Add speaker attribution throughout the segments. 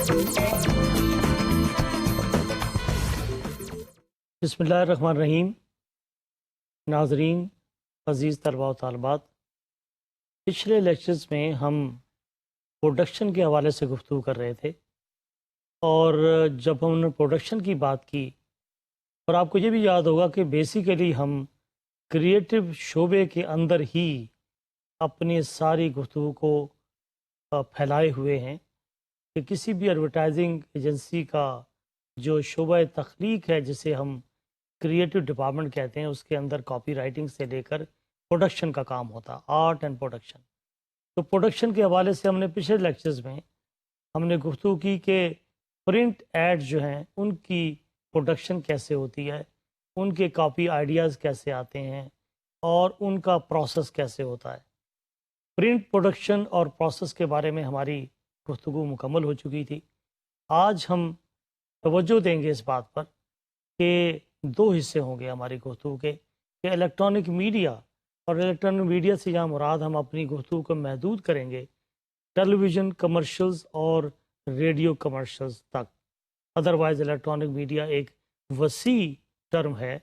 Speaker 1: بسم اللہ الرحمن الرحیم. ناظرین، عزیز طلباء و طالبات، پچھلے لیکچرز میں ہم پروڈکشن کے حوالے سے گفتگو کر رہے تھے، اور جب ہم نے پروڈکشن کی بات کی، اور آپ کو یہ بھی یاد ہوگا کہ بیسیکلی ہم کریٹو شعبے کے اندر ہی اپنی ساری گفتگو کو پھیلائے ہوئے ہیں کہ کسی بھی ایڈورٹائزنگ ایجنسی کا جو شعبہ تخلیق ہے، جسے ہم کریٹو ڈپارٹمنٹ کہتے ہیں، اس کے اندر کاپی رائٹنگ سے لے کر پروڈکشن کا کام ہوتا، آرٹ اینڈ پروڈکشن. تو پروڈکشن کے حوالے سے ہم نے پچھلے لیکچرز میں ہم نے گفتگو کی کہ پرنٹ ایڈ جو ہیں ان کی پروڈکشن کیسے ہوتی ہے، ان کے کاپی آئیڈیاز کیسے آتے ہیں، اور ان کا پروسیس کیسے ہوتا ہے. پرنٹ پروڈکشن اور پروسیس کے بارے میں ہماری گفتگو مکمل ہو چکی تھی. آج ہم توجہ دیں گے اس بات پر کہ دو حصے ہوں گے ہماری گفتگو کے، کہ الیکٹرانک میڈیا، اور الیکٹرانک میڈیا سے جہاں مراد ہم اپنی گفتگو کو محدود کریں گے ٹیلی ویژن کمرشلز اور ریڈیو کمرشلز تک. ادروائز الیکٹرانک میڈیا ایک وسیع ٹرم ہے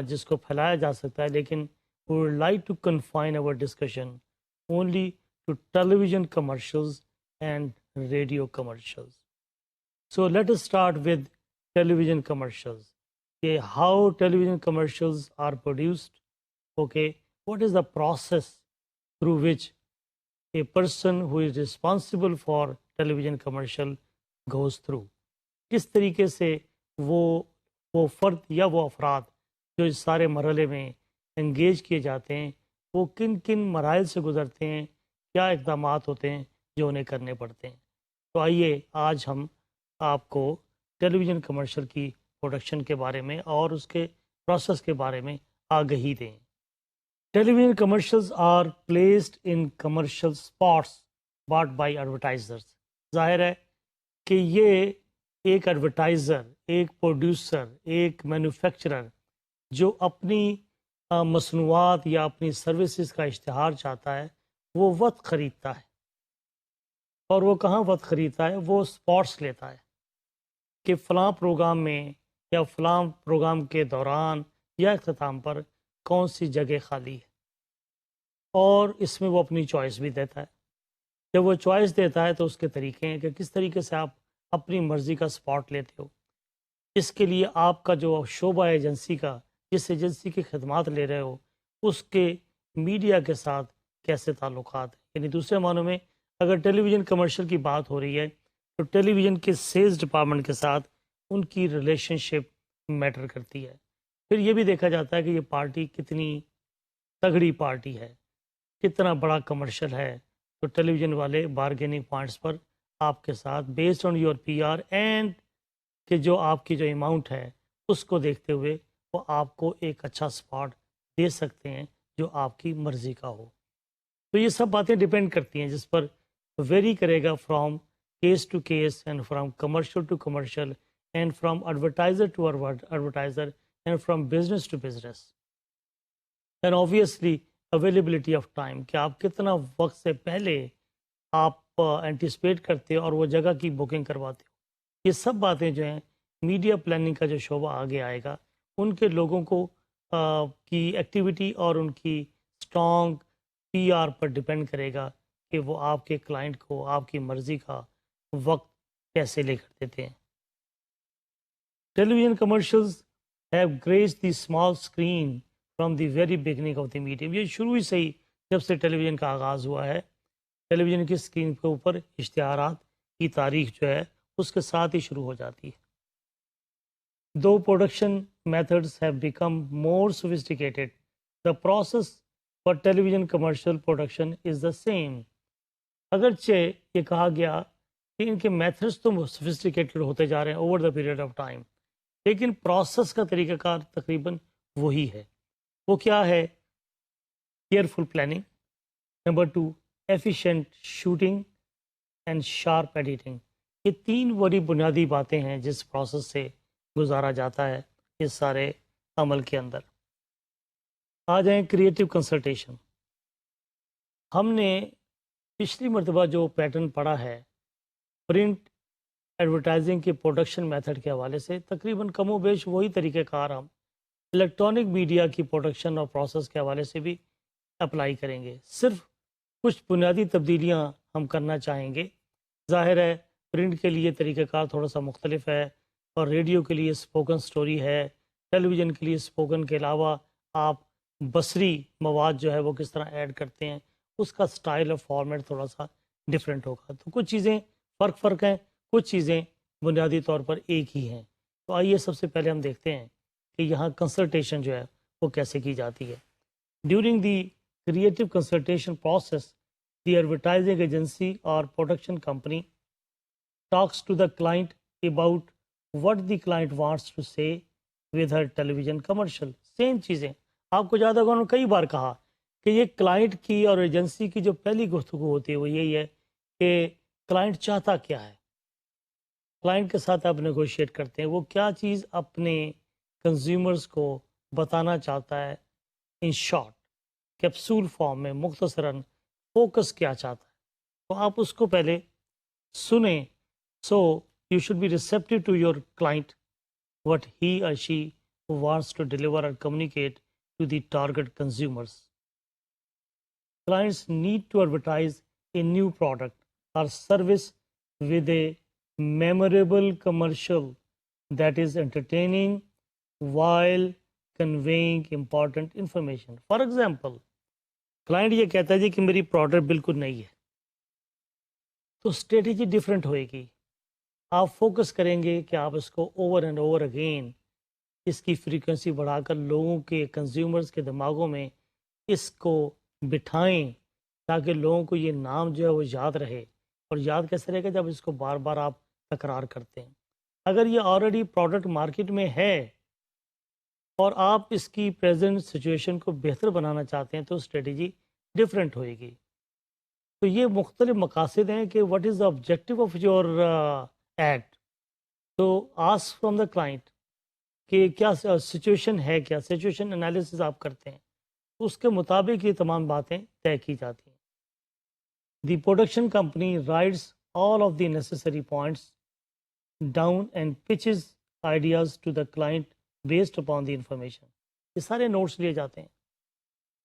Speaker 1: جس کو پھیلایا جا سکتا ہے، لیکن we would like to confine our discussion only to television commercials and radio commercials. So let us start with television commercials. How television commercials are produced. Okay, what is the process through which a person who is responsible for television commercial goes through. کس طریقے سے وہ فرد یا وہ افراد جو اس سارے مرحلے میں انگیج کیے جاتے ہیں، وہ کن کن مراحل سے گزرتے ہیں، کیا اقدامات ہوتے ہیں جو انہیں کرنے پڑتے ہیں. تو آئیے آج ہم آپ کو ٹیلی ویژن کمرشل کی پروڈکشن کے بارے میں اور اس کے پروسیس کے بارے میں آگہی دیں. Television commercials are placed in commercial spots bought by advertisers. ظاہر ہے کہ یہ ایک ایڈورٹائزر، ایک پروڈیوسر، ایک مینوفیکچرر جو اپنی مصنوعات یا اپنی سروسز کا اشتہار چاہتا ہے، وہ وقت خریدتا ہے. اور وہ کہاں وقت خریدتا ہے؟ وہ اسپاٹس لیتا ہے کہ فلاں پروگرام میں یا فلاں پروگرام کے دوران یا اختتام پر کون سی جگہ خالی ہے، اور اس میں وہ اپنی چوائس بھی دیتا ہے. جب وہ چوائس دیتا ہے تو اس کے طریقے ہیں کہ کس طریقے سے آپ اپنی مرضی کا اسپاٹ لیتے ہو. اس کے لیے آپ کا جو شعبہ ایجنسی کا، جس ایجنسی کی خدمات لے رہے ہو، اس کے میڈیا کے ساتھ کیسے تعلقات ہیں. یعنی دوسرے معنوں میں اگر ٹیلی ویژن کمرشل کی بات ہو رہی ہے تو ٹیلی ویژن کے سیلز ڈپارٹمنٹ کے ساتھ ان کی ریلیشن شپ میٹر کرتی ہے. پھر یہ بھی دیکھا جاتا ہے کہ یہ پارٹی کتنی تگڑی پارٹی ہے، کتنا بڑا کمرشل ہے. تو ٹیلی ویژن والے بارگیننگ پوائنٹس پر آپ کے ساتھ based on your P R and کہ جو آپ کی جو اماؤنٹ ہے اس کو دیکھتے ہوئے وہ آپ کو ایک اچھا اسپاٹ دے سکتے ہیں جو آپ کی مرضی کا ہو. تو یہ سب باتیں ڈپینڈ کرتی ہیں، جس پر ویری کرے گا from case to case and from commercial to commercial and from advertiser to advertiser and from business to business. And obviously availability of time, کہ آپ کتنا وقت سے پہلے آپ اینٹیسپیٹ کرتے ہو اور وہ جگہ کی بکنگ کرواتے ہو. یہ سب باتیں جو ہیں میڈیا پلاننگ کا جو شعبہ آگے آئے گا، ان کے لوگوں کو کی ایکٹیویٹی اور ان کی اسٹرانگ پی آر پر ڈپینڈ کرے گا کہ وہ آپ کے کلائنٹ کو آپ کی مرضی کا وقت کیسے لے کر دیتے ہیں. Television commercials have graced the small screen from the very beginning of the medium. یہ شروع ہی سے ہی جب سے ٹیلی ویژن کا آغاز ہوا ہے، ٹیلی ویژن کی اسکرین کے اوپر اشتہارات کی تاریخ جو ہے اس کے ساتھ ہی شروع ہو جاتی ہے. Though production methods have become more sophisticated, the process for television commercial production is the same. اگرچہ یہ کہا گیا کہ ان کے میتھڈس تو سوفسٹیکیٹڈ ہوتے جا رہے ہیں over the period of time, لیکن پروسیس کا طریقہ کار تقریباً وہی ہے. وہ کیا ہے؟ Careful planning. Number 2، efficient shooting and sharp editing. یہ 3 بڑی بنیادی باتیں ہیں جس پروسیس سے گزارا جاتا ہے اس سارے عمل کے اندر. آ جائیں کریٹو کنسلٹیشن. ہم نے پچھلی مرتبہ جو پیٹرن پڑھا ہے پرنٹ ایڈورٹائزنگ کے پروڈکشن میتھڈ کے حوالے سے تقریباً کم و بیش وہی طریقہ کار ہم الیکٹرانک میڈیا کی پروڈکشن اور پروسیس کے حوالے سے بھی اپلائی کریں گے. صرف کچھ بنیادی تبدیلیاں ہم کرنا چاہیں گے. ظاہر ہے پرنٹ کے لیے طریقہ کار تھوڑا سا مختلف ہے، اور ریڈیو کے لیے اسپوکن سٹوری ہے، ٹیلی ویژن کے لیے اسپوکن کے علاوہ آپ بصری مواد جو ہے وہ کس طرح ایڈ کرتے ہیں، اس کا سٹائل اور فارمیٹ تھوڑا سا ڈفرینٹ ہوگا. تو کچھ چیزیں فرق ہیں، کچھ چیزیں بنیادی طور پر ایک ہی ہیں. تو آئیے سب سے پہلے ہم دیکھتے ہیں کہ یہاں کنسلٹیشن جو ہے وہ کیسے کی جاتی ہے. During the creative consultation process the advertising agency or production company talks to the client about what the client wants to say with her television commercial. Same چیزیں آپ کو زیادہ کئی بار کہا کہ یہ کلائنٹ کی اور ایجنسی کی جو پہلی گفتگو ہوتی ہے وہ یہی ہے کہ کلائنٹ چاہتا کیا ہے. کلائنٹ کے ساتھ آپ نیگوشیٹ کرتے ہیں، وہ کیا چیز اپنے کنزیومرز کو بتانا چاہتا ہے. ان شارٹ کیپسول فارم میں مختصراً فوکس کیا چاہتا ہے، تو آپ اس کو پہلے سنیں. So you should be receptive to your client what he or she wants to deliver or communicate to the target consumers. Clients need to advertise a new product or service with a memorable commercial that is entertaining while conveying important information. For example client یہ کہتا ہے جی کہ میری product بالکل نہیں ہے، تو strategy different ہوئے گی. آپ فوکس کریں گے کہ آپ اس کو اوور اینڈ اوور اگین اس کی فریکوینسی بڑھا کر لوگوں کے کنزیومرز کے دماغوں میں اس کو بٹھائیں، تاکہ لوگوں کو یہ نام جو ہے وہ یاد رہے. اور یاد کیسے رہے گا؟ جب اس کو بار بار آپ تکرار کرتے ہیں. اگر یہ آلریڈی پروڈکٹ مارکیٹ میں ہے اور آپ اس کی پریزنٹ سچویشن کو بہتر بنانا چاہتے ہیں تو اسٹریٹجی ڈفرینٹ ہوئے گی. تو یہ مختلف مقاصد ہیں کہ what is the objective of your ad. تو آسک فرام دا کلائنٹ کہ کیا سچویشن ہے، کیا سچویشن انالیسز آپ کرتے ہیں، اس کے مطابق یہ تمام باتیں طے کی جاتی ہیں. The production company writes all of the necessary points down and pitches ideas to the client based upon the information. یہ سارے نوٹس لیے جاتے ہیں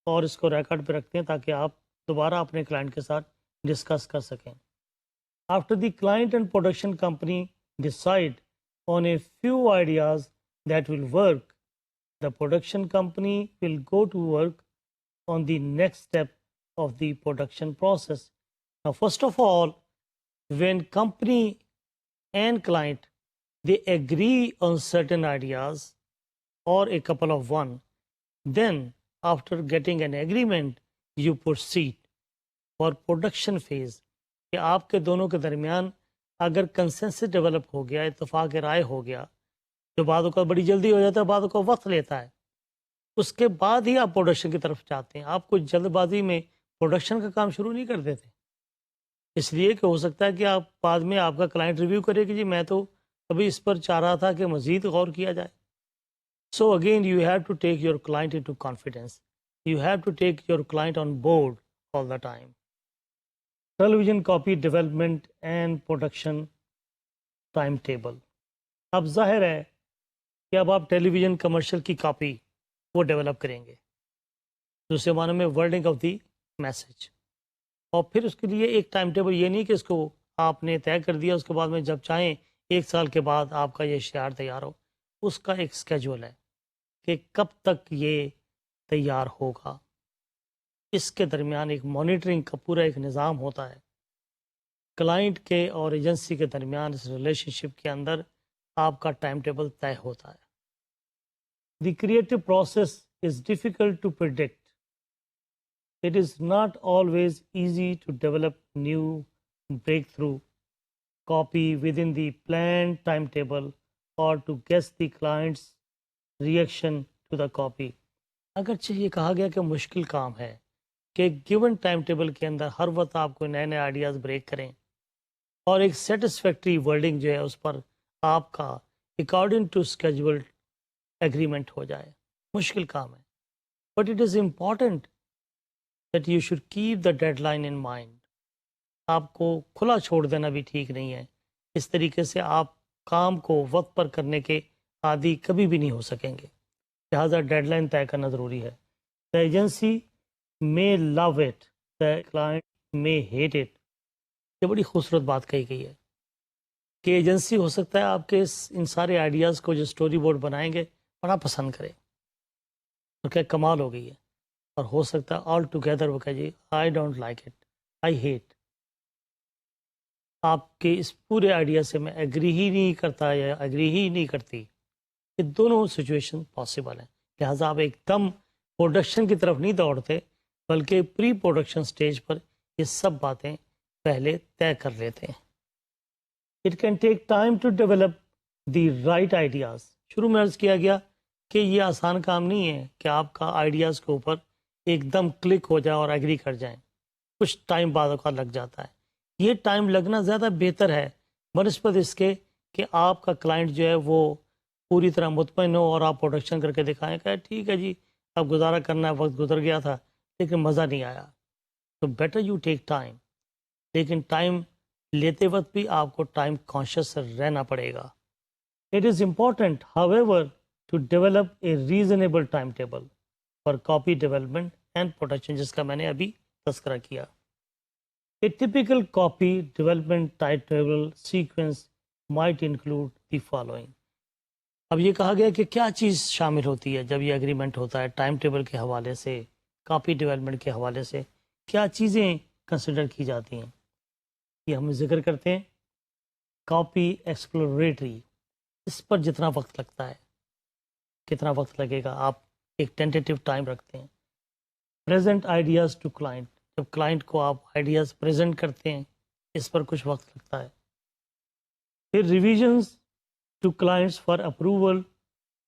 Speaker 1: اور اس کو ریکارڈ پہ رکھتے ہیں تاکہ آپ دوبارہ اپنے کلائنٹ کے ساتھ ڈسکس کر سکیں. After the client and production company decide on a few ideas that will work, the production company will go to work on the next step of the production process. First of all when company and client they agree on certain ideas or a couple of one, then after getting an agreement you proceed for production phase. کہ آپ کے دونوں کے درمیان اگر consensus develop ہو گیا، اتفاق رائے ہو گیا، جو بعض کا بڑی جلدی ہو جاتا ہے، بعض کا وقت لیتا ہے، اس کے بعد ہی آپ پروڈکشن کی طرف جاتے ہیں. آپ کو جلد بازی میں پروڈکشن کا کام شروع نہیں کر دیتے، اس لیے کہ ہو سکتا ہے کہ آپ بعد میں آپ کا کلائنٹ ریویو کرے کہ جی میں تو ابھی اس پر چاہ رہا تھا کہ مزید غور کیا جائے. So again you have to take your client into confidence, you have to take your client on board all the time. Television copy development and production time table. اب ظاہر ہے کہ اب آپ ٹیلی ویژن کمرشل کی copy وہ develop کریں گے، دوسرے معنی میں ورڈنگ آف دی میسج. اور پھر اس کے لیے ایک ٹائم ٹیبل، یہ نہیں کہ اس کو آپ نے طے کر دیا، اس کے بعد میں جب چاہیں 1 سال کے بعد آپ کا یہ اشتہار تیار ہو. اس کا ایک اسکیجول ہے کہ کب تک یہ تیار ہوگا. اس کے درمیان ایک مانیٹرنگ کا پورا ایک نظام ہوتا ہے. کلائنٹ کے اور ایجنسی کے درمیان اس ریلیشن شپ کے اندر آپ کا ٹائم ٹیبل طے ہوتا ہے. The creative process is difficult to predict. It is not always easy to develop new breakthrough copy within the planned timetable or to guess the client's reaction to the copy. اگرچہ یہ کہا گیا کہ مشکل کام ہے کہ given time table کے اندر ہر وقت آپ کو نئے آئیڈیاز بریک کریں اور ایک سیٹسفیکٹری ورڈنگ جو ہے اس پر آپ کا اکارڈنگ ٹو اسکیجول ایگریمنٹ ہو جائے. مشکل کام ہے، but it is important that you should keep the deadline in mind. آپ کو کھلا چھوڑ دینا بھی ٹھیک نہیں ہے اس طریقے سے آپ کام کو وقت پر کرنے کے عادی کبھی بھی نہیں ہو سکیں گے. لہٰذا ڈیڈ لائن طے کرنا ضروری ہے. The agency may love it, the client may hate it. یہ بڑی خوبصورت بات کہی گئی ہے کہ ایجنسی ہو سکتا ہے آپ کے ان سارے آئیڈیاز کو جو اسٹوری بورڈ بنائیں گے بڑا پسند کرے اور کیا کمال ہو گئی ہے, اور ہو سکتا ہے آل ٹوگیدر وہ کہے جی I don't like it, I hate, آپ کے اس پورے آئیڈیا سے میں ایگری ہی نہیں کرتا یا ایگری ہی نہیں کرتی. یہ دونوں سچویشن پاسبل ہیں. لہٰذا آپ ایک دم پروڈکشن کی طرف نہیں دوڑتے بلکہ پری پروڈکشن سٹیج پر یہ سب باتیں پہلے طے کر لیتے ہیں. It can take time to develop the right ideas. شروع میں عرض کیا گیا کہ یہ آسان کام نہیں ہے کہ آپ کا آئیڈیاز کے اوپر ایک دم کلک ہو جائے اور ایگری کر جائیں. کچھ ٹائم بعد کا لگ جاتا ہے. یہ ٹائم لگنا زیادہ بہتر ہے بنسبت اس کے کہ آپ کا کلائنٹ جو ہے وہ پوری طرح مطمئن ہو اور آپ پروڈکشن کر کے دکھائیں کہ ٹھیک ہے جی اب گزارا کرنا ہے, وقت گزر گیا تھا لیکن مزہ نہیں آیا. تو بیٹر یو ٹیک ٹائم, لیکن ٹائم لیتے وقت بھی آپ کو ٹائم کانشیس رہنا پڑے گا. It is important however to develop a reasonable time table for copy development and production, جس کا میں نے ابھی تذکرہ کیا. A typical copy development time table sequence might include the following. اب یہ کہا گیا کہ کیا چیز شامل ہوتی ہے جب یہ اگریمنٹ ہوتا ہے ٹائم ٹیبل کے حوالے سے, کاپی ڈیولپمنٹ کے حوالے سے کیا چیزیں کنسیڈر کی جاتی ہیں. یہ ہم ذکر کرتے ہیں کاپی ایکسپلوریٹری. اس پر جتنا وقت لگتا ہے, کتنا وقت لگے گا, آپ ایک ٹینٹیٹیو ٹائم رکھتے ہیں. پریزنٹ آئیڈیاز ٹو کلائنٹ, جب کلائنٹ کو آپ آئیڈیاز پریزنٹ کرتے ہیں اس پر کچھ وقت لگتا ہے. پھر revisions to clients for approval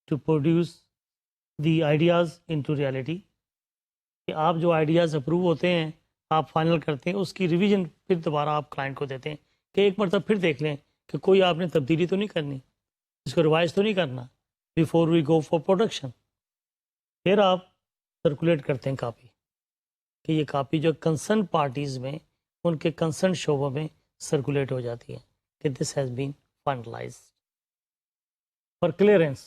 Speaker 1: to produce the ideas into reality, کہ آپ جو آئیڈیاز اپروو ہوتے ہیں آپ فائنل کرتے ہیں اس کی ریویژن پھر دوبارہ آپ کلائنٹ کو دیتے ہیں کہ ایک مرتبہ پھر دیکھ لیں کہ کوئی آپ نے تبدیلی تو نہیں کرنی, اس کو ریوائز تو نہیں کرنا before we go for production. پھر آپ سرکولیٹ کرتے ہیں کاپی, کہ یہ کاپی جو کنسرن پارٹیز میں ان کے کنسرن شعبوں میں سرکولیٹ ہو جاتی ہے کہ this has been finalised. For clearance,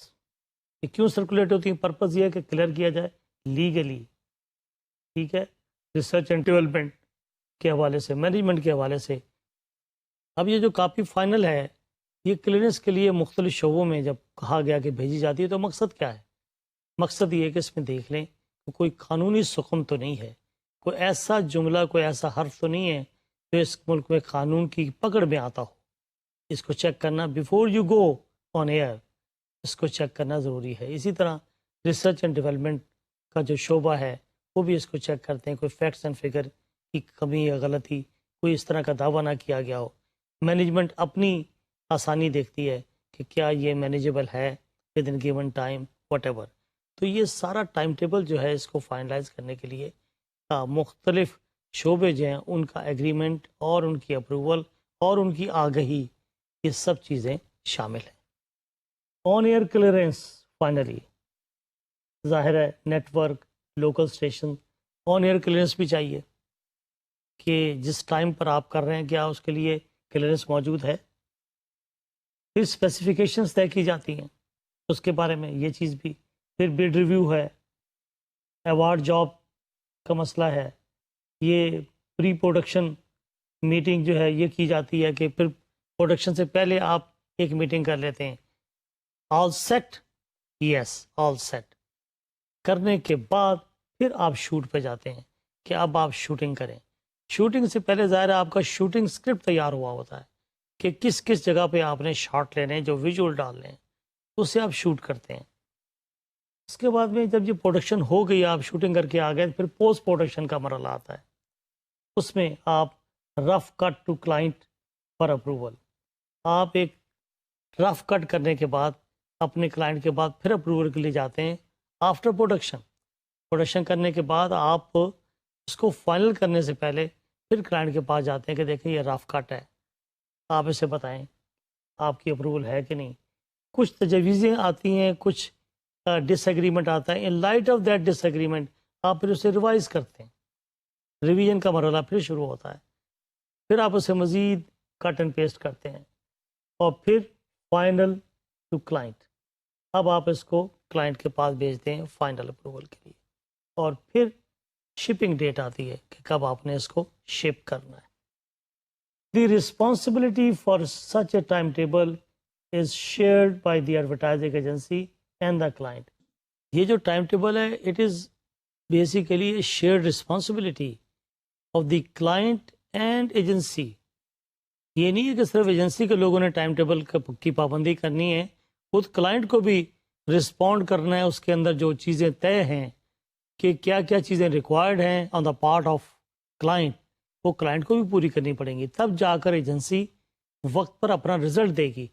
Speaker 1: یہ کیوں سرکولیٹ ہوتی ہیں, پرپز یہ ہے کہ کلیئر کیا جائے لیگلی, ٹھیک ہے, ریسرچ اینڈ ڈیولپمنٹ کے حوالے سے, مینجمنٹ کے حوالے سے. اب یہ جو کاپی فائنل ہے یہ کلیئرنس کے لیے مختلف شعبوں میں جب کہا گیا کہ بھیجی جاتی ہے تو مقصد کیا ہے؟ مقصد یہ ہے کہ اس میں دیکھ لیں کہ کوئی قانونی سکم تو نہیں ہے, کوئی ایسا جملہ, کوئی ایسا حرف تو نہیں ہے جو اس ملک میں قانون کی پکڑ میں آتا ہو. اس کو چیک کرنا before you go on air, اس کو چیک کرنا ضروری ہے. اسی طرح ریسرچ اینڈ ڈیولپمنٹ کا جو شعبہ ہے وہ بھی اس کو چیک کرتے ہیں, کوئی فیکٹس اینڈ فگر کی کمی یا غلطی, کوئی اس طرح کا دعویٰ نہ کیا گیا ہو. مینجمنٹ اپنی آسانی دیکھتی ہے کہ کیا یہ مینیجیبل ہے with in given time what ever. تو یہ سارا ٹائم ٹیبل جو ہے اس کو فائنلائز کرنے کے لیے مختلف شعبے جو ہیں ان کا ایگریمنٹ اور ان کی اپروول اور ان کی آگہی, یہ سب چیزیں شامل ہیں. آن ایئر کلیئرنس فائنلی, ظاہر ہے نیٹ ورک, لوکل اسٹیشن, آن ایئر کلیئرنس بھی چاہیے کہ جس ٹائم پر آپ کر رہے ہیں کیا اس کے لیے کلیئرنس موجود ہے. پھر اسپیسیفیکیشنس طے کی جاتی ہیں اس کے بارے میں, یہ چیز بھی. پھر بڈ ریویو ہے, ایوارڈ جاب کا مسئلہ ہے, یہ پری پروڈکشن میٹنگ جو ہے یہ کی جاتی ہے کہ پھر پروڈکشن سے پہلے آپ ایک میٹنگ کر لیتے ہیں. آل سیٹ, یس آل سیٹ کرنے کے بعد پھر آپ شوٹ پہ جاتے ہیں کہ اب آپ شوٹنگ کریں. شوٹنگ سے پہلے ظاہر ہے آپ کا شوٹنگ اسکرپٹ تیار ہوا ہوتا ہے کہ کس کس جگہ پہ آپ نے شاٹ لینے ہیں, جو ویژول ڈالنے ہیں اس سے آپ شوٹ کرتے ہیں. اس کے بعد میں جب یہ پروڈکشن ہو گئی, آپ شوٹنگ کر کے آ گئے, پھر پوسٹ پروڈکشن کا مرحلہ آتا ہے. اس میں آپ rough cut to client for approval, آپ ایک رف کٹ کرنے کے بعد اپنے کلائنٹ کے بعد پھر اپروول کے لیے جاتے ہیں آفٹر پروڈکشن. پروڈکشن کرنے کے بعد آپ اس کو فائنل کرنے سے پہلے پھر کلائنٹ کے پاس جاتے ہیں کہ دیکھیں یہ رف کٹ ہے, آپ اسے بتائیں آپ کی اپروول ہے کہ نہیں. کچھ تجویزیں آتی ہیں, کچھ ڈس ایگریمنٹ آتا ہے. In light of that disagreement آپ پھر اسے ریوائز کرتے ہیں, ریویژن کا مرحلہ پھر شروع ہوتا ہے. پھر آپ اسے مزید کٹ اینڈ پیسٹ کرتے ہیں اور پھر فائنل ٹو کلائنٹ. اب آپ اس کو کلائنٹ کے پاس بھیجتے ہیں فائنل اپروول کے لیے. اور پھر شپنگ ڈیٹ آتی ہے کہ کب آپ نے اس کو شپ کرنا ہے. The responsibility for such a time table is shared by the advertising agency and the client. یہ جو ٹائم ٹیبل ہے it is basically a shared responsibility of the client and agency. یہ نہیں ہے کہ صرف ایجنسی کے لوگوں نے ٹائم ٹیبل کی پابندی کرنی ہے، خود کلائنٹ کو بھی رسپونڈ کرنا ہے. اس کے اندر جو چیزیں طے ہیں کہ کیا کیا چیزیں ریکوائرڈ ہیں آن دا پارٹ آف کلائنٹ، وہ کلائنٹ کو بھی پوری کرنی پڑیں گی، تب جا کر ایجنسی وقت پر اپنا رزلٹ دے گی.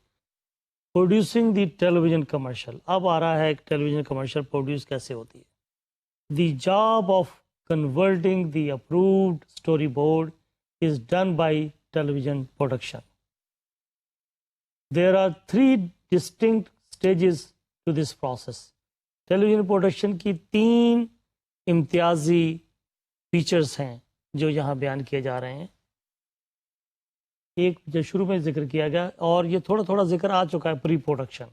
Speaker 1: Producing the television commercial. اب آ رہا ہے ٹیلی ویژن کمرشل پروڈیوس کیسے ہوتی ہے. The job of converting the approved story board is done by television production. There are 3 distinct stages to this process. Television production کی 3 امتیازی فیچرز ہیں جو یہاں بیان کیے جا رہے ہیں. ایک جو شروع میں ذکر کیا گیا اور یہ تھوڑا تھوڑا ذکر آ چکا ہے پری پروڈکشن.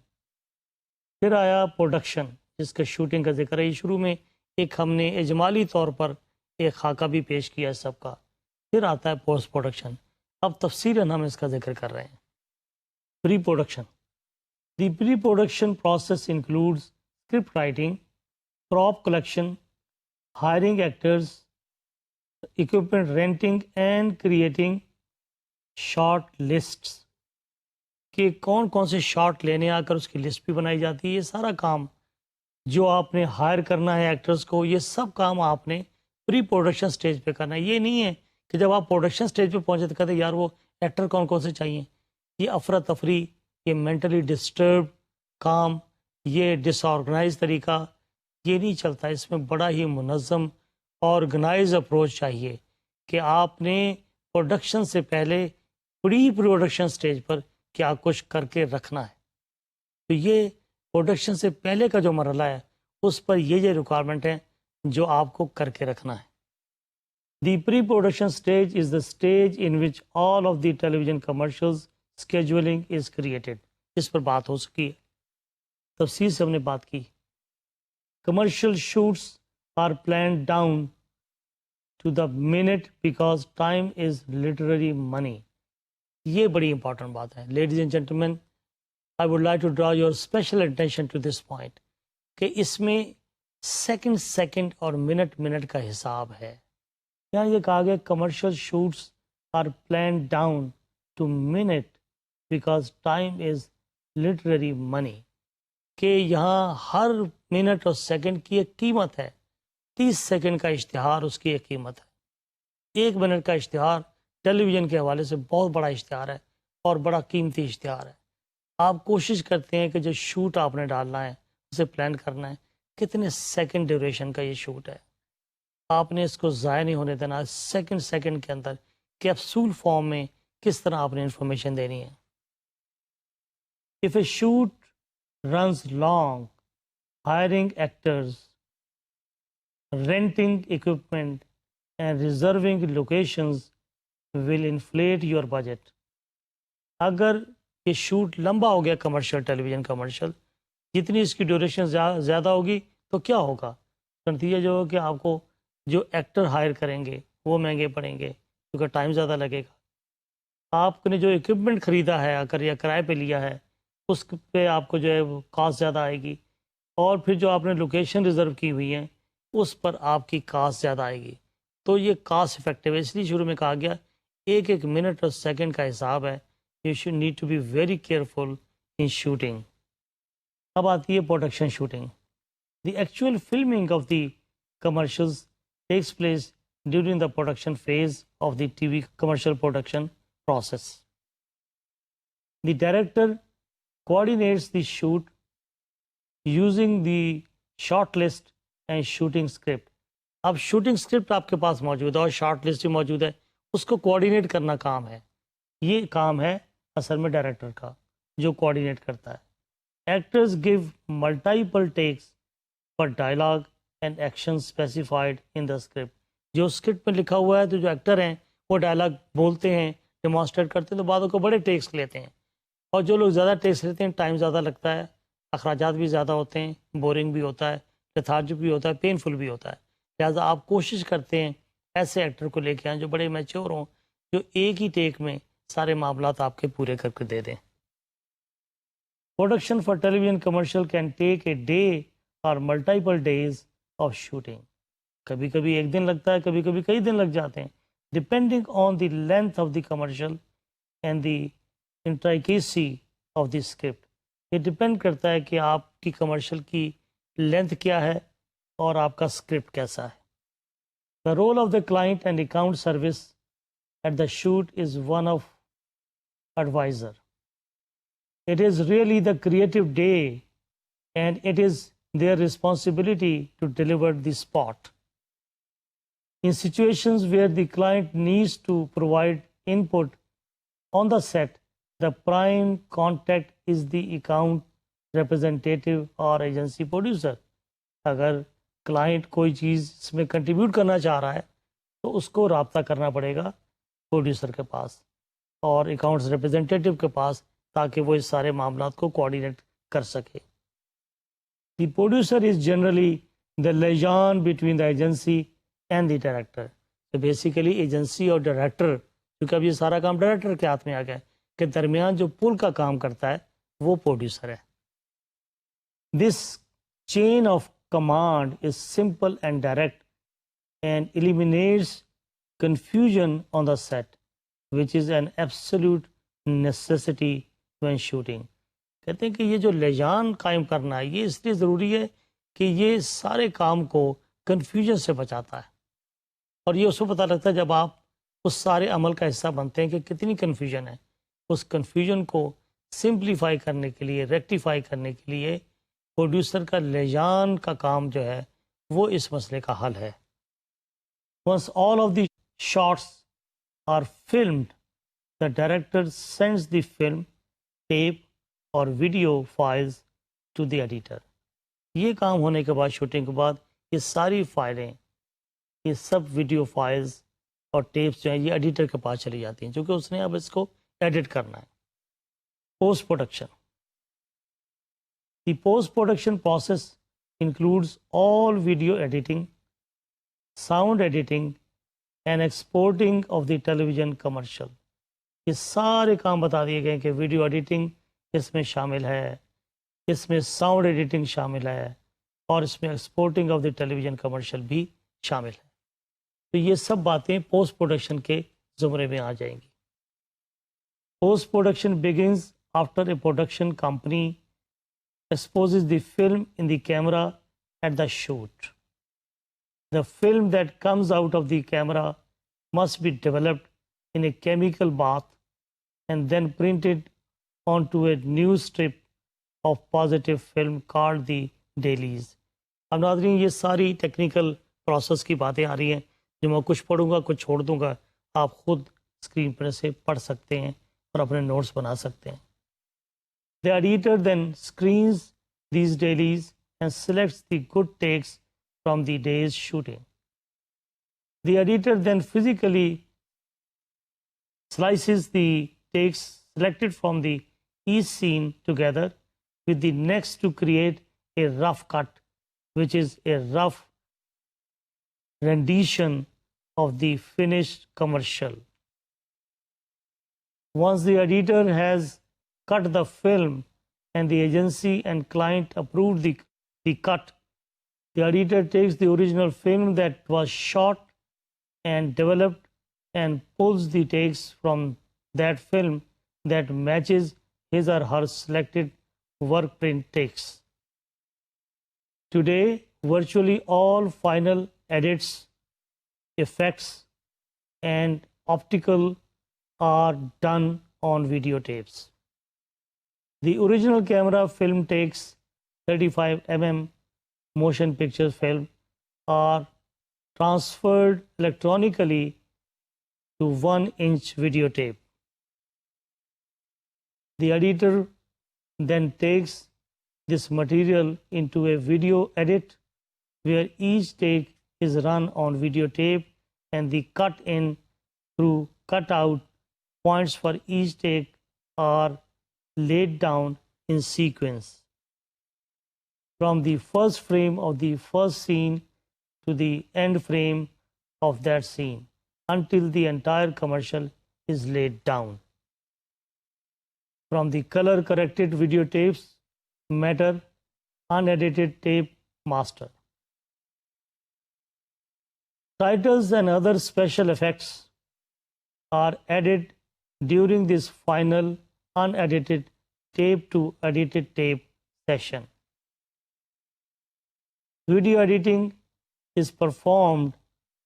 Speaker 1: پھر آیا پروڈکشن جس کا شوٹنگ کا ذکر ہے. یہ شروع میں ایک ہم نے اجمالی طور پر ایک خاکہ بھی پیش کیا ہے سب کا. پھر آتا ہے پوسٹ پروڈکشن. اب تفصیلاً ہم اس کا ذکر کر رہے ہیں. Pre production. The pre production process includes script writing, prop collection, hiring actors, equipment renting and creating short lists. کہ کون کون سے شارٹ لینے آ کر اس کی لسٹ بھی بنائی جاتی ہے. یہ سارا کام جو آپ نے ہائر کرنا ہے ایکٹرز کو، یہ سب کام آپ نے پری پروڈکشن سٹیج پہ کرنا ہے. یہ نہیں ہے کہ جب آپ پروڈکشن سٹیج پہ پہنچے تو کہتے ہیں یار وہ ایکٹر کون کون سے چاہیے. یہ افراتفری، یہ مینٹلی ڈسٹرب کام، یہ ڈس آرگنائز طریقہ یہ نہیں چلتا. اس میں بڑا ہی منظم آرگنائز اپروچ چاہیے کہ آپ نے پروڈکشن سے پہلے پری پروڈکشن سٹیج پر کیا کچھ کر کے رکھنا ہے. تو یہ پروڈکشن سے پہلے کا جو مرحلہ ہے اس پر یہ ریکوائرمنٹ ہیں جو آپ کو کر کے رکھنا ہے. The pre production stage is the stage in which all of the television commercials scheduling is created. اس پر بات ہو سکی ہے، تفصیل سے ہم نے بات کی. Commercial shoots are planned down to the minute because time is literary money. یہ بڑی امپورٹنٹ بات ہے. Ladies and gentlemen, I would like to draw your special attention to this point کہ اس میں سیکنڈ اور منٹ کا حساب ہے. یہاں یہ کہا گیا commercial shoots are planned down to minute because time is literary money. کہ یہاں ہر منٹ اور سیکنڈ کی ایک قیمت ہے. 30 سیکنڈ کا اشتہار اس کی ایک قیمت ہے. 1 منٹ کا اشتہار ٹیلی ویژن کے حوالے سے بہت بڑا اشتہار ہے اور بڑا قیمتی اشتہار ہے. آپ کوشش کرتے ہیں کہ جو شوٹ آپ نے ڈالنا ہے اسے پلان کرنا ہے کتنے سیکنڈ ڈیوریشن کا یہ شوٹ ہے. آپ نے اس کو ضائع نہیں ہونے دینا. سیکنڈ کے اندر کیپسول فارم میں کس طرح آپ نے انفارمیشن دینی ہے. If a shoot runs long, hiring actors, renting equipment and reserving locations will inflate your budget. اگر یہ شوٹ لمبا ہو گیا کمرشل ٹیلی ویژن کمرشل، جتنی اس کی ڈیوریشن زیادہ ہوگی تو کیا ہوگا؟ نتیجہ جو ہو کہ آپ کو جو ایکٹر ہائر کریں گے وہ مہنگے پڑیں گے کیونکہ ٹائم زیادہ لگے گا. آپ نے جو اکوپمنٹ خریدا ہے اگر یا کرائے پہ لیا ہے اس پہ آپ کو جو ہے وہ کاسٹ زیادہ آئے گی. اور پھر جو آپ نے لوکیشن ریزرو کی ہوئی ہیں اس پر آپ کی کاسٹ زیادہ آئے گی. تو یہ کاسٹ افیکٹو ہے. اس لیے شروع میں کہا گیا ایک منٹ اور سیکنڈ کا حساب ہے. You should need to be very careful in shooting. اب آتی ہے production shooting. The actual filming of the commercials takes place during the production phase of the T V commercial production process. The director coordinates the shoot using the short list and shooting script. اب shooting script آپ کے پاس موجود ہے اور short list بھی موجود ہے، اس کو کوآرڈینیٹ کرنا کام ہے. یہ کام ہے اصل میں ڈائریکٹر کا جو کوآرڈینیٹ کرتا ہے. Actors give multiple takes per dialogue and action specified in the script. جو اسکرپٹ میں لکھا ہوا ہے تو جو ایکٹر ہیں وہ ڈائلاگ بولتے ہیں، ڈیمانسٹریٹ کرتے ہیں، تو بعضوں کو بڑے ٹیکس لیتے ہیں. اور جو لوگ زیادہ ٹیکس لیتے ہیں ٹائم زیادہ لگتا ہے، اخراجات بھی زیادہ ہوتے ہیں، بورنگ بھی ہوتا ہے، لیتھارجک بھی ہوتا ہے، پینفل بھی ہوتا ہے. لہٰذا آپ کوشش کرتے ہیں ایسے ایکٹر کو لے کے آئیں جو بڑے میچور ہوں، جو ایک ہی ٹیک میں سارے معاملات آپ کے پورے کر کے دے دیں. Production for television commercial can take a day اور ملٹیپل ڈیز آف شوٹنگ. کبھی کبھی ایک دن لگتا ہے، کبھی کبھی کئی دن لگ جاتے ہیں، depending on the length of the commercial and the intricacy of the script. یہ ڈپینڈ کرتا ہے کہ آپ کی کمرشل کی لینتھ کیا ہے اور آپ کا اسکرپٹ کیسا ہے. The role of the client and account service at the shoot is one of advisor. It is really the creative day and it is their responsibility to deliver the spot. In situations where the client needs to provide input on the set, the prime contact is the account representative or agency producer. اگر client کوئی چیز اس میں contribute کرنا چاہ رہا ہے تو اس کو رابطہ کرنا پڑے گا پروڈیوسر کے پاس اور اکاؤنٹس ریپرزنٹیٹیو کے پاس، تاکہ وہ اس سارے معاملات کو کوآرڈینیٹ کر سکے. The producer is generally the liaison between the agency and the director. تو بیسیکلی ایجنسی اور ڈائریکٹر، کیونکہ اب یہ سارا کام ڈائریکٹر کے ہاتھ میں آ گیا ہے، کہ درمیان جو پل کا کام کرتا ہے وہ پروڈیوسر ہے. This chain of command is simple and direct and eliminates confusion on the set, which is an absolute necessity when shooting. کہتے ہیں کہ یہ جو لیجان قائم کرنا ہے یہ اس لیے ضروری ہے کہ یہ سارے کام کو کنفیوژن سے بچاتا ہے، اور یہ اس کو پتہ لگتا ہے جب آپ اس سارے عمل کا حصہ بنتے ہیں کہ کتنی کنفیوژن ہے. اس کنفیوژن کو سمپلیفائی کرنے کے لیے، ریکٹیفائی کرنے کے لیے پروڈیوسر کا لیجان کا کام جو ہے وہ اس مسئلے کا حل ہے. Once all of the shots are filmed, the director sends the film, tape اور video files to the editor. یہ کام ہونے کے بعد، شوٹنگ کے بعد، یہ ساری فائلیں، یہ سب ویڈیو فائلز اور ٹیپس جو ہیں یہ ایڈیٹر کے پاس چلی جاتی ہیں، کیونکہ اس نے اب اس کو ایڈٹ کرنا ہے. Post production. The post-production process includes all video editing, sound editing, and exporting of the television commercial. یہ سارے کام بتا دیے گئے کہ ویڈیو ایڈیٹنگ اس میں شامل ہے، اس میں ساؤنڈ ایڈیٹنگ شامل ہے، اور اس میں exporting of the television commercial بھی شامل ہے. تو یہ سب باتیں پوسٹ پروڈکشن کے زمرے میں آ جائیں گی. Post production begins after a production company exposes the film in the camera at the shoot. The film that comes out of the camera must be developed in a chemical bath and then printed onto a new strip of positive film called the dailies. اب ناظرین یہ ساری technical process کی باتیں آ رہی ہیں جو میں کچھ پڑھوں گا کچھ چھوڑ دوں گا، آپ خود اسکرین پر سے پڑھ سکتے ہیں اور اپنے نوٹس بنا سکتے ہیں. The editor then screens these dailies and selects the good takes from the day's shooting. The editor then physically slices the takes selected from the each scene together with the next to create a rough cut, which is a rough rendition of the finished commercial. Once the editor has cut the film and the agency and client approved the cut, the editor takes the original film that was shot and developed and pulls the takes from that film that matches his or her selected work print takes. Today, virtually all final edits, effects, and optical are done on videotapes. The original camera film takes 35 mm motion picture film are transferred electronically to 1-inch videotape. The editor then takes this material into a video edit where each take is run on videotape and the cut in through cut out points for each take are laid down in sequence from the first frame of the first scene to the end frame of that scene until the entire commercial is laid down. From the color corrected videotapes matter unedited tape master. Titles and other special effects are added during this final unedited tape to edited tape session. Video editing is performed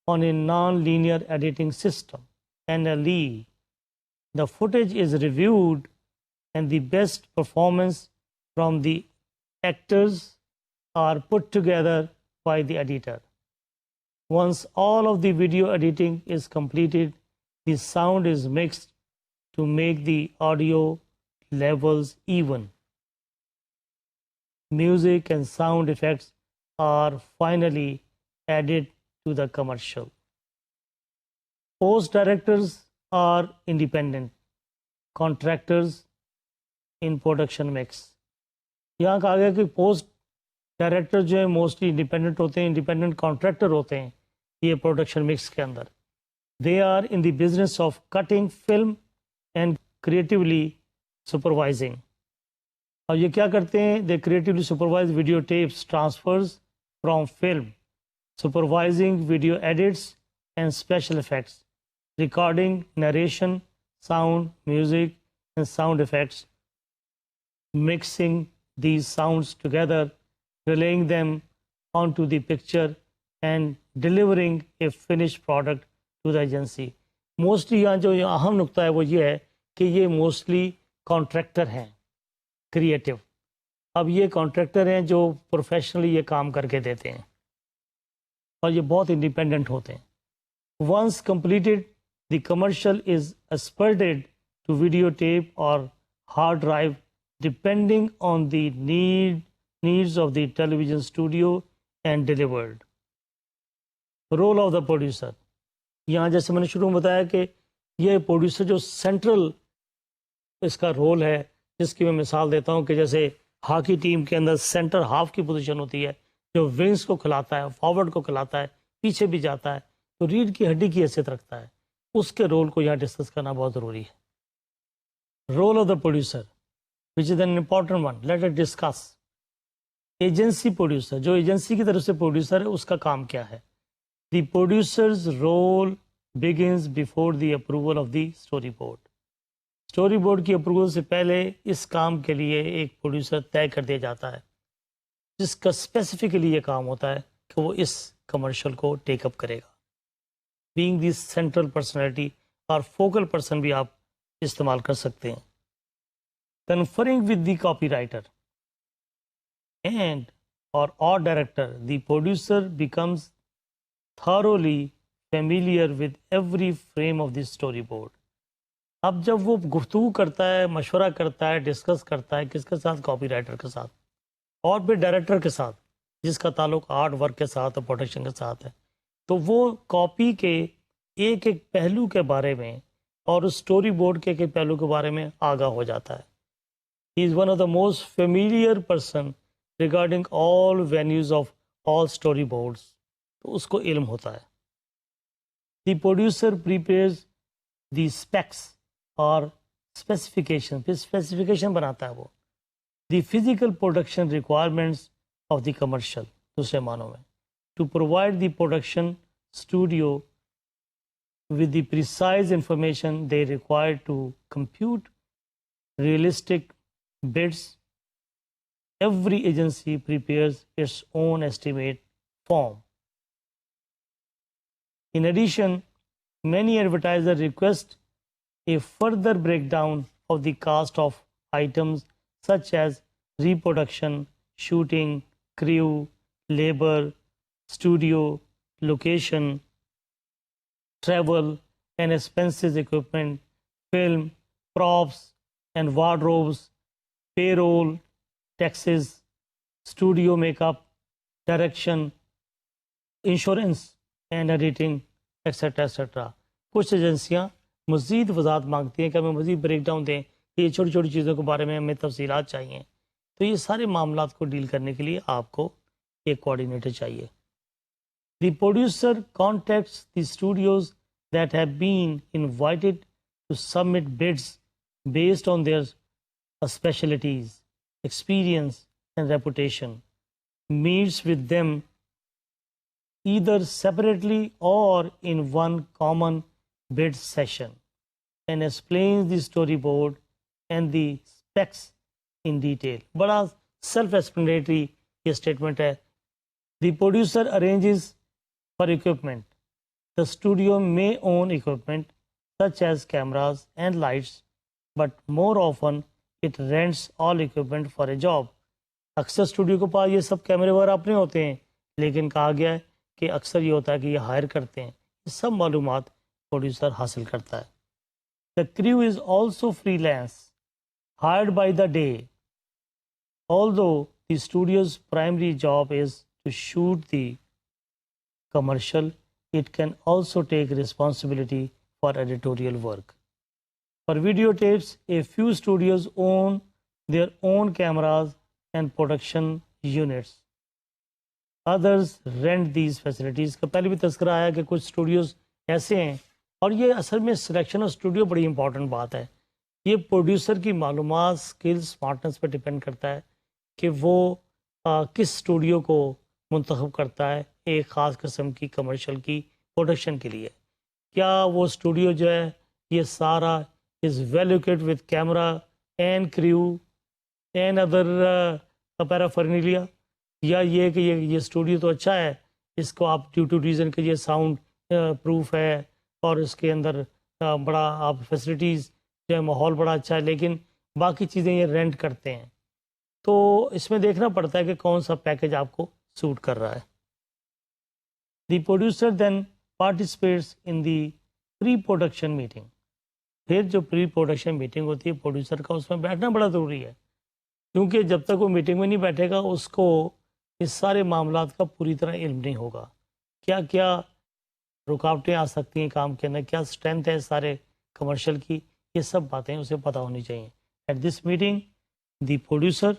Speaker 1: on a non-linear editing system, NLE. The footage is reviewed and the best performance from the actors are put together by the editor. Once all of the video editing is completed, the sound is mixed to make the audio levels even. Music and sound effects are finally added to the commercial. Post directors are independent contractors in production mix. یہاں کہا گیا کہ post director جو ہیں mostly independent ہوتے ہیں, independent contractor ہوتے ہیں یہ پروڈکشن مکس کے اندر. They are in the business of cutting film and creatively supervising. اور یہ کیا کرتے ہیں؟ They creatively supervise video tapes transfers from film, supervising video edits and special effects, recording, narration, sound, music and sound effects, mixing these sounds together, relaying them onto the picture and delivering a finished product to the agency. Mostly یہاں جو اہم نقطہ ہے وہ یہ ہے کہ یہ موسٹلی کانٹریکٹر ہیں کریٹو. اب یہ کانٹریکٹر ہیں جو پروفیشنلی یہ کام کر کے دیتے ہیں اور یہ بہت انڈیپینڈنٹ ہوتے ہیں. Once completed, the commercial is exported to videotape or hard drive depending on the needs of the television studio and delivered. Role of the producer. یہاں جیسے میں نے شروع میں بتایا کہ یہ پروڈیوسر جو سینٹرل اس کا رول ہے, جس کی میں مثال دیتا ہوں کہ جیسے ہاکی ٹیم کے اندر سینٹر ہاف کی پوزیشن ہوتی ہے جو ونگز کو کھلاتا ہے, فارورڈ کو کھلاتا ہے, پیچھے بھی جاتا ہے, تو ریڑھ کی ہڈی کی حیثیت رکھتا ہے. اس کے رول کو یہاں ڈسکس کرنا بہت ضروری ہے. Role of the producer which is an important one, let us discuss. Agency producer, جو ایجنسی کی طرف سے پروڈیوسر ہے اس کا کام کیا ہے؟ The producer's role begins before the approval of the storyboard. Storyboard کی اپروول سے پہلے اس کام کے لیے ایک پروڈیوسر طے کر دیا جاتا ہے جس کا اسپیسیفکلی یہ کام ہوتا ہے کہ وہ اس کمرشل کو ٹیک اپ کرے گا. بینگ دی سینٹرل پرسنالٹی اور فوکل پرسن بھی آپ استعمال کر سکتے ہیں. Conferring with the copywriter and اور director, the producer becomes thoroughly familiar with every frame of the storyboard. اب جب وہ گفتگو کرتا ہے, مشورہ کرتا ہے, ڈسکس کرتا ہے کس کے ساتھ؟ کاپی رائٹر کے ساتھ اور پھر ڈائریکٹر کے ساتھ جس کا تعلق آرٹ ورک کے ساتھ اور پروڈکشن کے ساتھ ہے. تو وہ کاپی کے ایک ایک پہلو کے بارے میں اور اس اسٹوری بورڈ کے ایک ایک پہلو کے بارے میں آگاہ ہو جاتا ہے. He is one of the most familiar person regarding all venues of all storyboards. تو اس کو علم ہوتا ہے. The producer prepares the specs اور اسپیسیفیکیشن, پھر اسپیسیفیکیشن بناتا ہے وہ. The physical production requirements of the commercial, دوسرے معنوں میں to provide the production studio with the precise information they require to compute realistic bids. Every agency prepares its own estimate form. In addition, many advertisers request a further breakdown of the cost of items such as reproduction, shooting, crew, labor, studio, location, travel and expenses, equipment, film, props and wardrobes, payroll, taxes, studio makeup, direction, insurance and editing, etc. etc. کچھ ایجنسیاں مزید وضاحت مانگتی ہیں کہ ہمیں مزید break down دیں یہ چھوٹی چھوٹی چیزوں کے بارے میں ہمیں تفصیلات چاہیے. تو یہ سارے معاملات کو ڈیل کرنے کے لیے آپ کو ایک کوآرڈینیٹر چاہیے. The producer contacts the studios that have been invited to submit bids based on their specialties, experience, and reputation, meets with them either separately or in one common bid session, and explains the storyboard and the specs in detail. بڑا self explanatory یہ statement ہے. The producer arranges for equipment. The studio may own equipment such as cameras and lights, but more often it rents all equipment for a job. اکثر studio کے پاس یہ سب کیمرے وغیرہ اپنے ہوتے ہیں، لیکن کہا گیا ہے کہ اکثر یہ ہوتا ہے کہ یہ ہائر کرتے ہیں. یہ سب معلومات پروڈیوسر حاصل کرتا ہے. The crew is also freelance, hired by the day. Although the studio's primary job is to shoot the commercial, it can also take responsibility for editorial work. For videotapes, a few studios own their own cameras and production units. Others rent these facilities. کا پہلے بھی تذکرہ آیا کہ کچھ studios ایسے ہیں، اور یہ اصل میں سلیکشن آف اسٹوڈیو بڑی امپورٹنٹ بات ہے. یہ پروڈیوسر کی معلومات، اسکل، اسمارٹنس پہ ڈپینڈ کرتا ہے کہ وہ کس اسٹوڈیو کو منتخب کرتا ہے ایک خاص قسم کی کمرشل کی پروڈکشن کے لیے. کیا وہ اسٹوڈیو جو ہے یہ سارا is well equipped with camera and crew and other paraphernalia, یا یہ کہ یہ اسٹوڈیو تو اچھا ہے، اس کو آپ ڈیو ٹو ریزن کہ یہ ساؤنڈ پروف ہے اور اس کے اندر بڑا آپ فیسلٹیز جو ہے ماحول بڑا اچھا ہے، لیکن باقی چیزیں یہ رینٹ کرتے ہیں. تو اس میں دیکھنا پڑتا ہے کہ کون سا پیکج آپ کو سوٹ کر رہا ہے. The producer then participates in the pre production meeting. پھر جو پری پروڈکشن میٹنگ ہوتی ہے پروڈیوسر کا، اس میں بیٹھنا بڑا ضروری ہے، کیونکہ جب تک وہ میٹنگ میں نہیں بیٹھے گا اس کو اس سارے معاملات کا پوری طرح علم نہیں ہوگا. کیا کیا رکاوٹیں آ سکتی ہیں کام کے اندر، کیا اسٹرینتھ ہے سارے کمرشل کی، یہ سب باتیں اسے پتہ ہونی چاہیے. At this meeting the producer,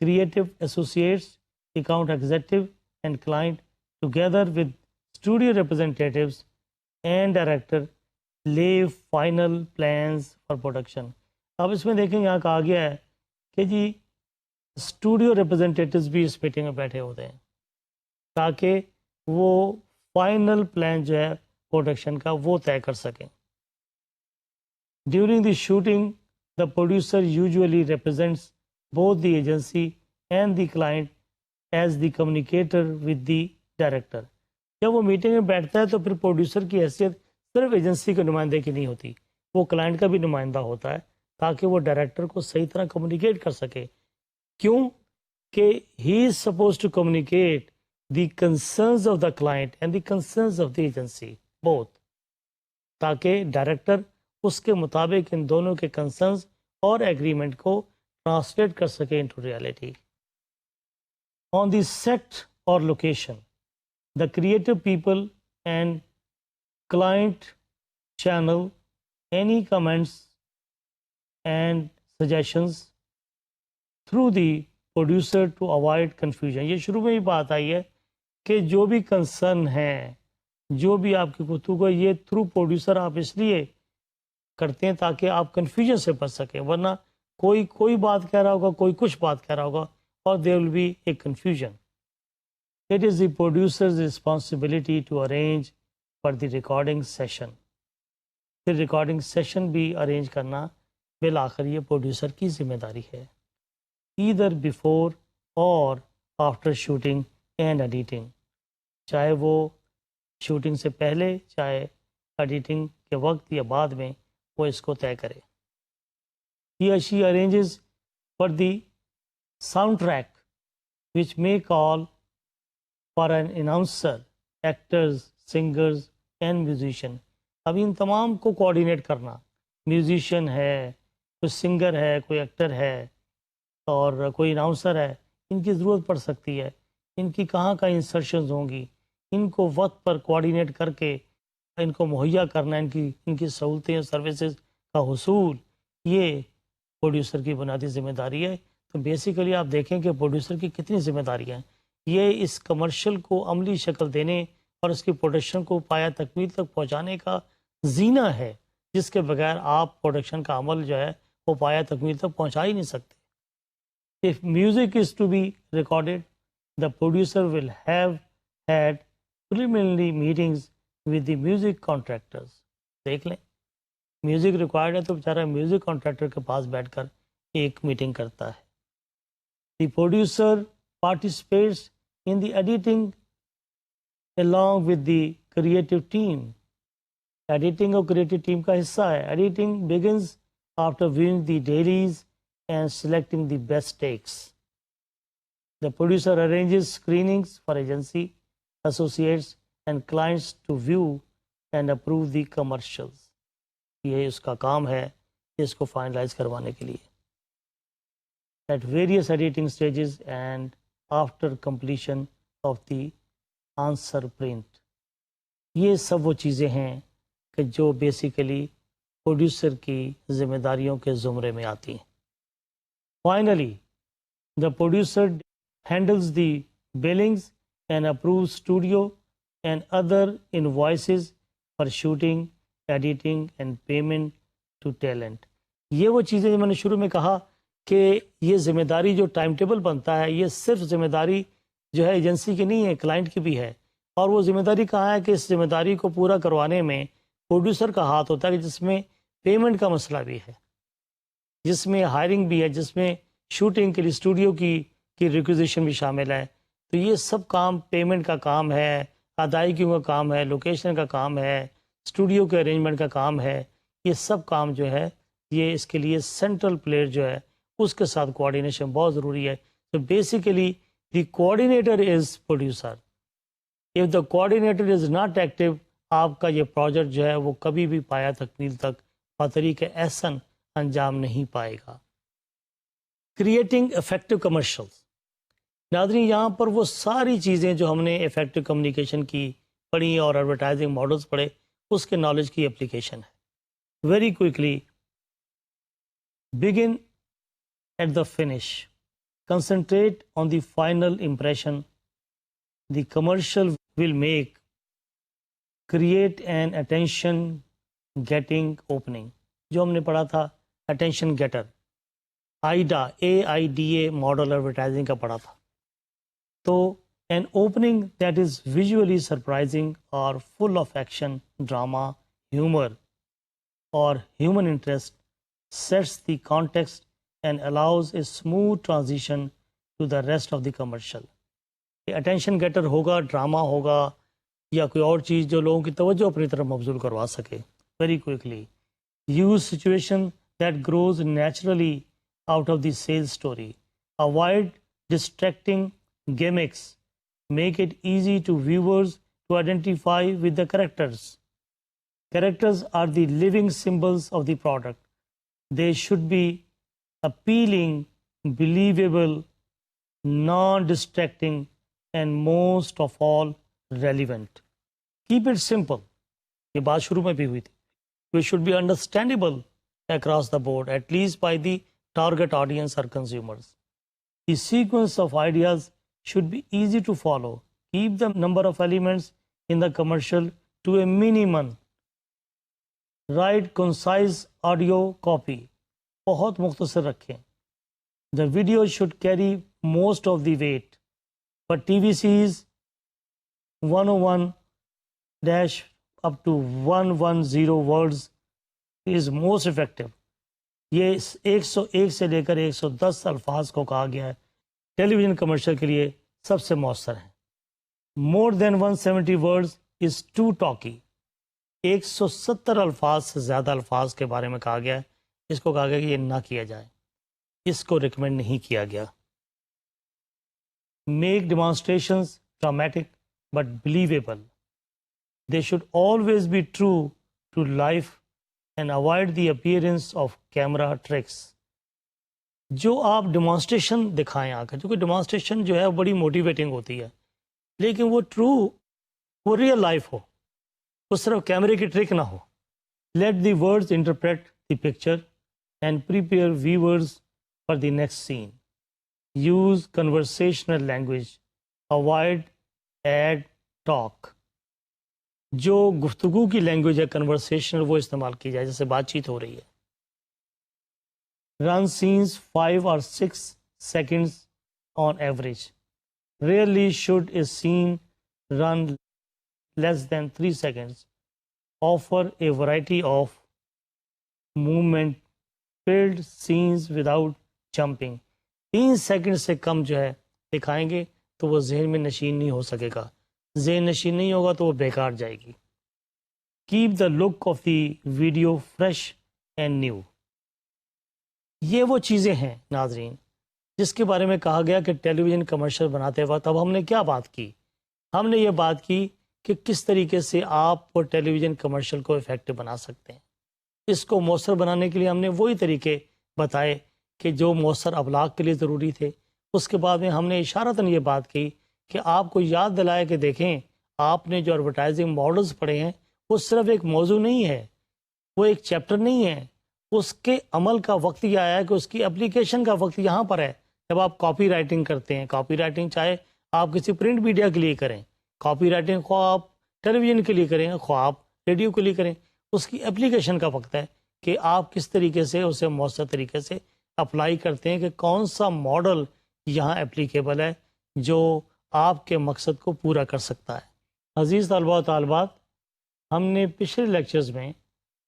Speaker 1: creative associates, account executive and client together with studio representatives and director lay final plans for production. اب اس میں دیکھیں یہاں کہا گیا ہے کہ جی اسٹوڈیو ریپرزینٹیوز بھی اس میٹنگ میں بیٹھے ہوتے ہیں تاکہ وہ فائنل پلان جو ہے پروڈکشن کا وہ طے کر سکیں. During the shooting the producer usually represents both the agency and the client as the communicator with the director. جب وہ میٹنگ میں بیٹھتا ہے تو پھر پروڈیوسر کی حیثیت صرف ایجنسی کے نمائندے کی نہیں ہوتی، وہ کلائنٹ کا بھی نمائندہ ہوتا ہے تاکہ وہ ڈائریکٹر کو صحیح طرح کمیونیکیٹ کر سکے. کیوں کہ he is supposed to communicate the concerns of the client and the concerns of the agency both, تاکہ ڈائریکٹر اس کے مطابق ان دونوں کے کنسرنز اور ایگریمنٹ کو ٹرانسلیٹ کر سکے into reality. On the set اور location, the creative people and client channel any comments and suggestions through the producer to avoid confusion. یہ شروع میں ہی بات آئی ہے کہ جو بھی کنسرن ہے، جو بھی آپ کی گفتگو ہے، یہ تھرو پروڈیوسر آپ اس لیے کرتے ہیں تاکہ آپ کنفیوژن سے بچ سکیں، ورنہ کوئی بات کہہ رہا ہوگا، کوئی کچھ بات کہہ رہا ہوگا اور there will be a confusion. It is the producers responsibility to arrange for the recording session. پھر ریکارڈنگ سیشن بھی ارینج کرنا بالآخر یہ پروڈیوسر کی ذمہ داری ہے، either before or after shooting and editing, چاہے وہ شوٹنگ سے پہلے چاہے ایڈیٹنگ کے وقت یا بعد میں وہ اس کو طے کرے. He or she arranges for the soundtrack which may call for an announcer, actors, singers and musician. اب ان تمام کو کوآرڈینیٹ کرنا، میوزیشین ہے، کوئی سنگر ہے، کوئی ایکٹر ہے اور کوئی اناؤنسر ہے، ان کی ضرورت پڑ سکتی ہے. ان کی کہاں انسرشنز ہوں گی، ان کو وقت پر کوآرڈینیٹ کر کے ان کو مہیا کرنا، ان کی سہولتیں اور سروسز کا حصول، یہ پروڈیوسر کی بنیادی ذمہ داری ہے. تو بیسیکلی آپ دیکھیں کہ پروڈیوسر کی کتنی ذمہ داریاں ہیں. یہ اس کمرشل کو عملی شکل دینے اور اس کی پروڈکشن کو پایہ تکمیل تک پہنچانے کا زینہ ہے، جس کے بغیر آپ پروڈکشن کا عمل جو ہے وہ پایہ تکمیل تک پہنچا ہی نہیں سکتے. If music is to be recorded, the producer will have had preliminary meetings with the music contractors. دیکھ لیں، میوزک ریکوائرڈ ہے تو بیچارہ میوزک کانٹریکٹر کے پاس بیٹھ کر ایک میٹنگ کرتا ہے. The producer participates in the editing along with the creative team. Editing اور کریٹو ٹیم کا حصہ ہے. Editing begins after viewing the dailies and selecting the best takes. The producer arranges screenings for agency, associates and clients to view and approve the commercials. یہ اس کا کام ہے اس کو finalise کروانے کے لیے. At various editing stages and after completion of the answer print. یہ سب وہ چیزیں ہیں کہ جو بیسیکلی پروڈیوسر کی ذمہ داریوں کے زمرے میں آتی ہیں. Finally, the producer handles the billings and approves studio and other invoices for shooting, editing and payment to talent. یہ وہ چیزیں جو میں نے شروع میں کہا کہ یہ ذمہ داری جو ٹائم ٹیبل بنتا ہے، یہ صرف ذمہ داری جو ہے ایجنسی کی نہیں ہے، کلائنٹ کی بھی ہے. اور وہ ذمہ داری کہاں ہے کہ اس ذمہ داری کو پورا کروانے میں پروڈیوسر کا ہاتھ ہوتا ہے، کہ جس میں پیمنٹ کا مسئلہ بھی ہے، جس میں ہائرنگ بھی ہے، جس میں شوٹنگ کے لیے اسٹوڈیو کی ریکویزیشن بھی شامل ہے. تو یہ سب کام پیمنٹ کا کام ہے، ادائیگیوں کا کام ہے، لوکیشن کا کام ہے، اسٹوڈیو کے ارینجمنٹ کا کام ہے. یہ سب کام جو ہے یہ اس کے لیے سینٹرل پلیئر جو ہے اس کے ساتھ کوآرڈینیشن بہت ضروری ہے. تو basically the coordinator is producer. If the coordinator is not active, آپ کا یہ پروجیکٹ جو ہے وہ کبھی بھی پایہ تکمیل تک بطریق احسن انجام نہیں پائے گا. Creating effective commercials. ناظرین، یہاں پر وہ ساری چیزیں جو ہم نے افیکٹو کمیونیکیشن کی پڑھی اور ایڈورٹائزنگ ماڈلز پڑھے اس کے نالج کی اپلیکیشن ہے. Very quickly begin at the finish. Concentrate on the final impression the commercial will make. Create an attention getting opening. جو ہم نے پڑھا تھا attention getter, AIDA AIDA model advertising کا پڑھا تھا. تو an opening that is visually surprising اور full of action, drama, humour اور human interest sets the context and allows a smooth transition to the rest of the commercial. Attention getter ہوگا، drama ہوگا یا کوئی اور چیز جو لوگوں کی توجہ اپنی طرف مبذول کروا سکے. Very quickly use situation that grows naturally out of the sales story. Avoid distracting gimmicks. Make it easy to viewers to identify with the characters. Characters are the living symbols of the product. They should be appealing, believable, non-distracting, and most of all, relevant. Keep it simple. یہ بات شروع میں بھی ہوئی تھی. We should be understandable across the board, at least by the target audience or consumers. The sequence of ideas should be easy to follow. Keep the number of elements in the commercial to a minimum. Write concise audio copy. بہت مختصر رکھیں. The video should carry most of the weight. But TVC's 101 dash up to 110 words is most effective. یہ 101 سے لے کر 110 الفاظ کو کہا گیا ہے ٹیلی ویژن کمرشل کے لیے سب سے مؤثر ہیں. مور دین 170 ورڈز از ٹو ٹاکی. 170 الفاظ سے زیادہ الفاظ کے بارے میں کہا گیا ہے. اس کو کہا گیا کہ یہ نہ کیا جائے، اس کو ریکمینڈ نہیں کیا گیا. Make demonstrations dramatic but believable. They should always be true to life and avoid the appearance of camera tricks. جو آپ ڈیمانسٹریشن دکھائیں آ کر، جو کہ ڈیمانسٹریشن جو ہے بڑی موٹیویٹنگ ہوتی ہے، لیکن وہ ٹرو، وہ ریئل لائف ہو، وہ صرف کیمرے کی ٹرک نہ ہو. Let the words interpret the picture. and prepare viewers for the next scene. Use conversational language. Avoid ad talk. جو گفتگو کی لینگویج ہے کنورسیشنل وہ استعمال کی جائے جیسے بات چیت ہو رہی ہے. Run scenes 5 or 6 seconds on average. Rarely should a scene run less than 3 seconds. Offer a variety of movement filled scenes without jumping. 3 second سے کم جو ہے دکھائیں گے تو وہ ذہن میں نشین نہیں ہو سکے گا. ذہن نشین نہیں ہوگا تو وہ بیکار جائے گی. Keep the look of the video fresh and new. یہ وہ چیزیں ہیں ناظرین جس کے بارے میں کہا گیا کہ ٹیلی ویژن کمرشل بناتے وقت اب ہم نے کیا بات کی. ہم نے یہ بات کی کہ کس طریقے سے آپ وہ ٹیلی ویژن کمرشل کو افیکٹو بنا سکتے ہیں. اس کو مؤثر بنانے کے لیے ہم نے وہی طریقے بتائے کہ جو مؤثر ابلاغ کے لیے ضروری تھے. اس کے بعد میں ہم نے اشارتاً یہ بات کی کہ آپ کو یاد دلائے کہ دیکھیں آپ نے جو ایڈورٹائزنگ ماڈلز پڑھے ہیں وہ صرف ایک موضوع نہیں ہے, وہ ایک چیپٹر نہیں ہے. اس کے عمل کا وقت یہ آیا ہے کہ اس کی اپلیکیشن کا وقت یہاں پر ہے. جب آپ کاپی رائٹنگ کرتے ہیں, کاپی رائٹنگ چاہے آپ کسی پرنٹ میڈیا کے لیے کریں, کاپی رائٹنگ خواہ آپ ٹیلی ویژن کے لیے کریں, خواہ آپ ریڈیو کے لیے کریں, اس کی اپلیکیشن کا وقت ہے کہ آپ کس طریقے سے اسے مؤثر طریقے سے اپلائی کرتے ہیں کہ کون سا ماڈل یہاں اپلیکیبل ہے جو آپ کے مقصد کو پورا کر سکتا ہے. عزیز طلباء و طالبات, ہم نے پچھلے لیکچرز میں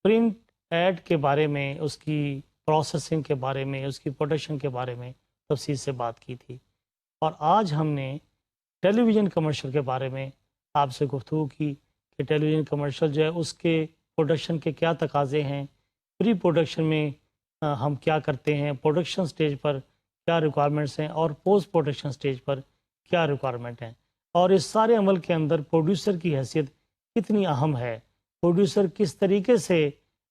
Speaker 1: پرنٹ ایڈ کے بارے میں, اس کی پروسیسنگ کے بارے میں, اس کی پروڈکشن کے بارے میں تفصیل سے بات کی تھی, اور آج ہم نے ٹیلی ویژن کمرشل کے بارے میں آپ سے گفتگو کی کہ ٹیلی ویژن کمرشل جو ہے اس کے پروڈکشن کے کیا تقاضے ہیں, پری پروڈکشن میں ہم کیا کرتے ہیں, پروڈکشن سٹیج پر کیا ریکوائرمنٹس ہیں, اور پوسٹ پروڈکشن سٹیج پر کیا ریکوائرمنٹ ہیں, اور اس سارے عمل کے اندر پروڈیوسر کی حیثیت کتنی اہم ہے, پروڈیوسر کس طریقے سے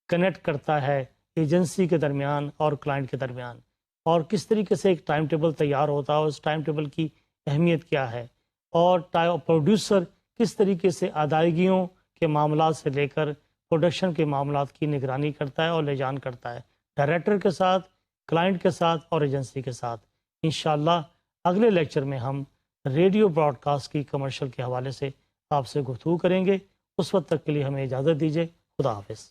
Speaker 1: کنیکٹ کرتا ہے ایجنسی کے درمیان اور کلائنٹ کے درمیان, اور کس طریقے سے ایک ٹائم ٹیبل تیار ہوتا ہے, اس ٹائم ٹیبل کی اہمیت کیا ہے, اور پروڈیوسر کس طریقے سے ادائیگیوں کے معاملات سے لے کر پروڈکشن کے معاملات کی نگرانی کرتا ہے اور لے جان کرتا ہے ڈائریکٹر کے ساتھ, کلائنٹ کے ساتھ اور ایجنسی کے ساتھ. انشاءاللہ اگلے لیکچر میں ہم ریڈیو براڈ کاسٹ کی کمرشل کے حوالے سے آپ سے گفتگو کریں گے. اس وقت تک کے لیے ہمیں اجازت دیجیے. خدا حافظ.